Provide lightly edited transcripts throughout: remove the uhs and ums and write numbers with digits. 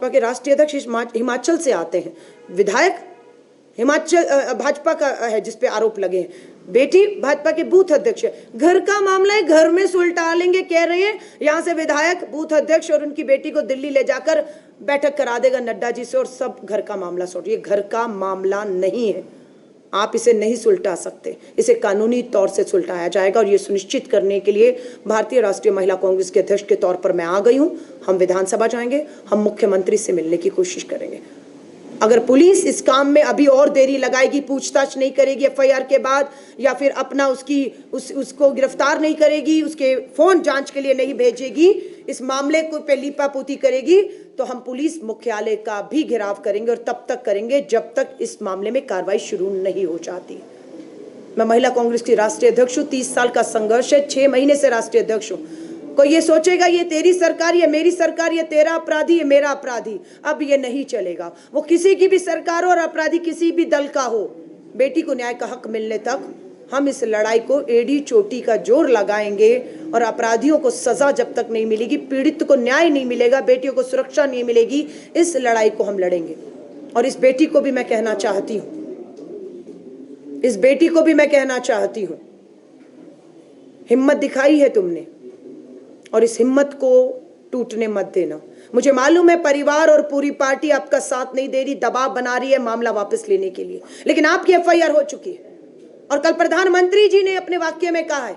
भाजपा के राष्ट्रीय अध्यक्ष हिमाचल से आते हैं, विधायक हिमाचल भाजपा का है जिस पे आरोप लगे हैं, बेटी भाजपा के बूथ अध्यक्ष है। घर का मामला है, घर में सुलटा लेंगे कह रहे हैं। यहां से विधायक, बूथ अध्यक्ष और उनकी बेटी को दिल्ली ले जाकर बैठक करा देगा नड्डा जी से और सब घर का मामला सॉर्ट। ये घर का मामला नहीं है, आप इसे नहीं सुलटा सकते, इसे कानूनी तौर से सुलटाया जाएगा। और ये सुनिश्चित करने के लिए भारतीय राष्ट्रीय महिला कांग्रेस के अध्यक्ष के तौर पर मैं आ गई हूं। हम विधानसभा जाएंगे, हम मुख्यमंत्री से मिलने की कोशिश करेंगे। अगर पुलिस इस काम में अभी और देरी लगाएगी, पूछताछ नहीं करेगी एफआईआर के बाद, या फिर अपना उसको गिरफ्तार नहीं करेगी, उसके फोन जांच के लिए नहीं भेजेगी, इस मामले को पे लीपापोती करेगी, तो हम पुलिस मुख्यालय का भी घेराव करेंगे और तब तक करेंगे जब तक इस मामले में कार्रवाई शुरू नहीं हो जाती। मैं महिला कांग्रेस की राष्ट्रीय अध्यक्ष हूँ, 30 साल का संघर्ष है, 6 महीने से राष्ट्रीय अध्यक्ष हूँ। कोई ये सोचेगा ये तेरी सरकार, ये मेरी सरकार, ये तेरा अपराधी, ये मेरा अपराधी, अब ये नहीं चलेगा। वो किसी की भी सरकार हो और अपराधी किसी भी दल का हो, बेटी को न्याय का हक मिलने तक हम इस लड़ाई को एड़ी चोटी का जोर लगाएंगे। और अपराधियों को सजा जब तक नहीं मिलेगी, पीड़ित को न्याय नहीं मिलेगा, बेटियों को सुरक्षा नहीं मिलेगी, इस लड़ाई को हम लड़ेंगे। और इस बेटी को भी मैं कहना चाहती हूँ, इस बेटी को भी मैं कहना चाहती हूँ, हिम्मत दिखाई है तुमने और इस हिम्मत को टूटने मत देना। मुझे मालूम है परिवार और पूरी पार्टी आपका साथ नहीं दे रही, दबाव बना रही है मामला वापस लेने के लिए, लेकिन आपकी एफआईआर हो चुकी है। और कल प्रधानमंत्री जी ने अपने वाक्य में कहा है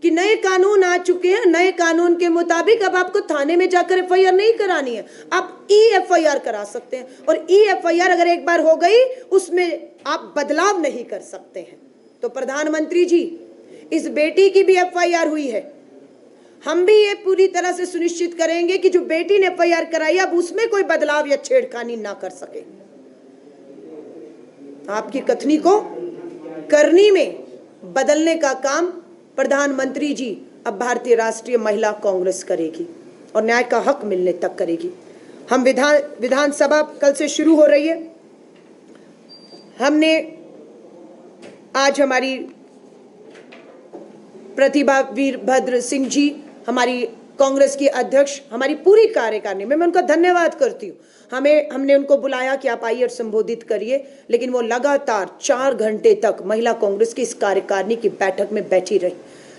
कि नए कानून आ चुके हैं, नए कानून के मुताबिक अब आपको थाने में जाकर एफआईआर नहीं करानी है, आप ई एफआईआर करा सकते हैं। और ई एफआईआर अगर एक बार हो गई, उसमें आप बदलाव नहीं कर सकते हैं। तो प्रधानमंत्री जी, इस बेटी की भी एफआईआर हुई है, हम भी ये पूरी तरह से सुनिश्चित करेंगे कि जो बेटी ने एफआईआर कराई अब उसमें कोई बदलाव या छेड़खानी ना कर सके। आपकी कथनी को करनी में बदलने का काम प्रधानमंत्री जी अब भारतीय राष्ट्रीय महिला कांग्रेस करेगी और न्याय का हक मिलने तक करेगी। हम विधानसभा कल से शुरू हो रही है। हमने आज हमारी प्रतिभा वीरभद्र सिंह जी, हमारी कांग्रेस की अध्यक्ष, हमारी पूरी कार्यकारिणी में मैं उनका धन्यवाद करती हूँ। हमने उनको बुलाया कि आप आइए और संबोधित करिए, लेकिन वो लगातार 4 घंटे तक महिला कांग्रेस की इस कार्यकारिणी की बैठक में बैठी रही,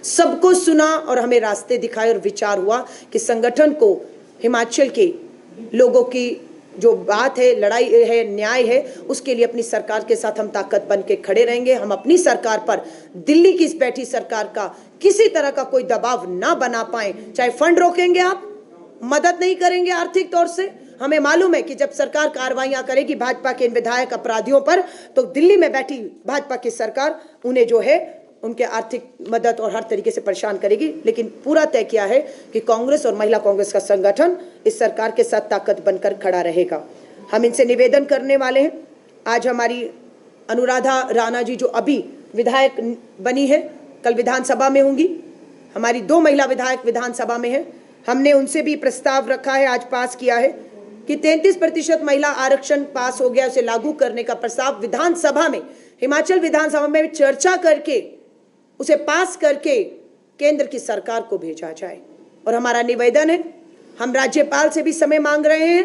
सबको सुना और हमें रास्ते दिखाए और विचार हुआ कि संगठन को, हिमाचल के लोगों की जो बात है, लड़ाई है, न्याय है, उसके लिए अपनी सरकार के साथ हम ताकत बन के खड़े रहेंगे। हम अपनी सरकार पर दिल्ली की इस बैठी सरकार का किसी तरह का कोई दबाव ना बना पाए, चाहे फंड रोकेंगे, आप मदद नहीं करेंगे आर्थिक तौर से। हमें मालूम है कि जब सरकार कार्रवाइयां करेगी भाजपा के इन विधायक अपराधियों पर, तो दिल्ली में बैठी भाजपा की सरकार उन्हें जो है उनके आर्थिक मदद और हर तरीके से परेशान करेगी। लेकिन पूरा तय किया है कि कांग्रेस और महिला कांग्रेस का संगठन इस सरकार के साथ ताकत बनकर खड़ा रहेगा। हम इनसे निवेदन करने वाले हैं। आज हमारी अनुराधा राणा जी जो अभी विधायक बनी है, कल विधानसभा में होंगी। हमारी 2 महिला विधायक विधानसभा में हैं। हमने उनसे भी प्रस्ताव रखा है, आज पास किया है कि 33% महिला आरक्षण पास हो गया, उसे लागू करने का प्रस्ताव विधानसभा में, हिमाचल विधानसभा में चर्चा करके उसे पास करके केंद्र की सरकार को भेजा जाए। और हमारा निवेदन है, हम राज्यपाल से भी समय मांग रहे हैं।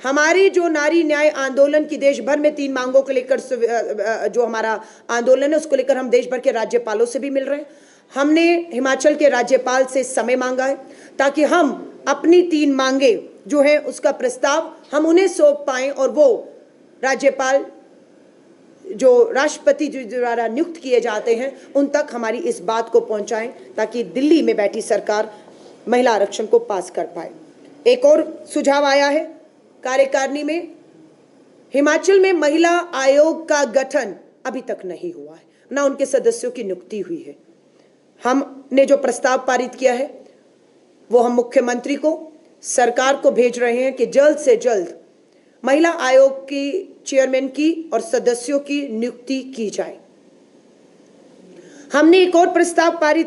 हमारी जो नारी न्याय आंदोलन की देश भर में 3 मांगों को लेकर जो हमारा आंदोलन है, उसको लेकर हम देश भर के राज्यपालों से भी मिल रहे हैं। हमने हिमाचल के राज्यपाल से समय मांगा है ताकि हम अपनी 3 मांगे जो है उसका प्रस्ताव हम उन्हें सौंप पाएं और वो राज्यपाल जो राष्ट्रपति द्वारा नियुक्त किए जाते हैं उन तक हमारी इस बात को पहुंचाएं, ताकि दिल्ली में बैठी सरकार महिला आरक्षण को पास कर पाए। एक और सुझाव आया है कार्यकारिणी में, हिमाचल में महिला आयोग का गठन अभी तक नहीं हुआ है, ना उनके सदस्यों की नियुक्ति हुई है। हमने जो प्रस्ताव पारित किया है वो हम मुख्यमंत्री को, सरकार को भेज रहे हैं कि जल्द से जल्द महिला आयोग की चेयरमैन की और सदस्यों की नियुक्ति की जाए। हमने एक और प्रस्ताव पारित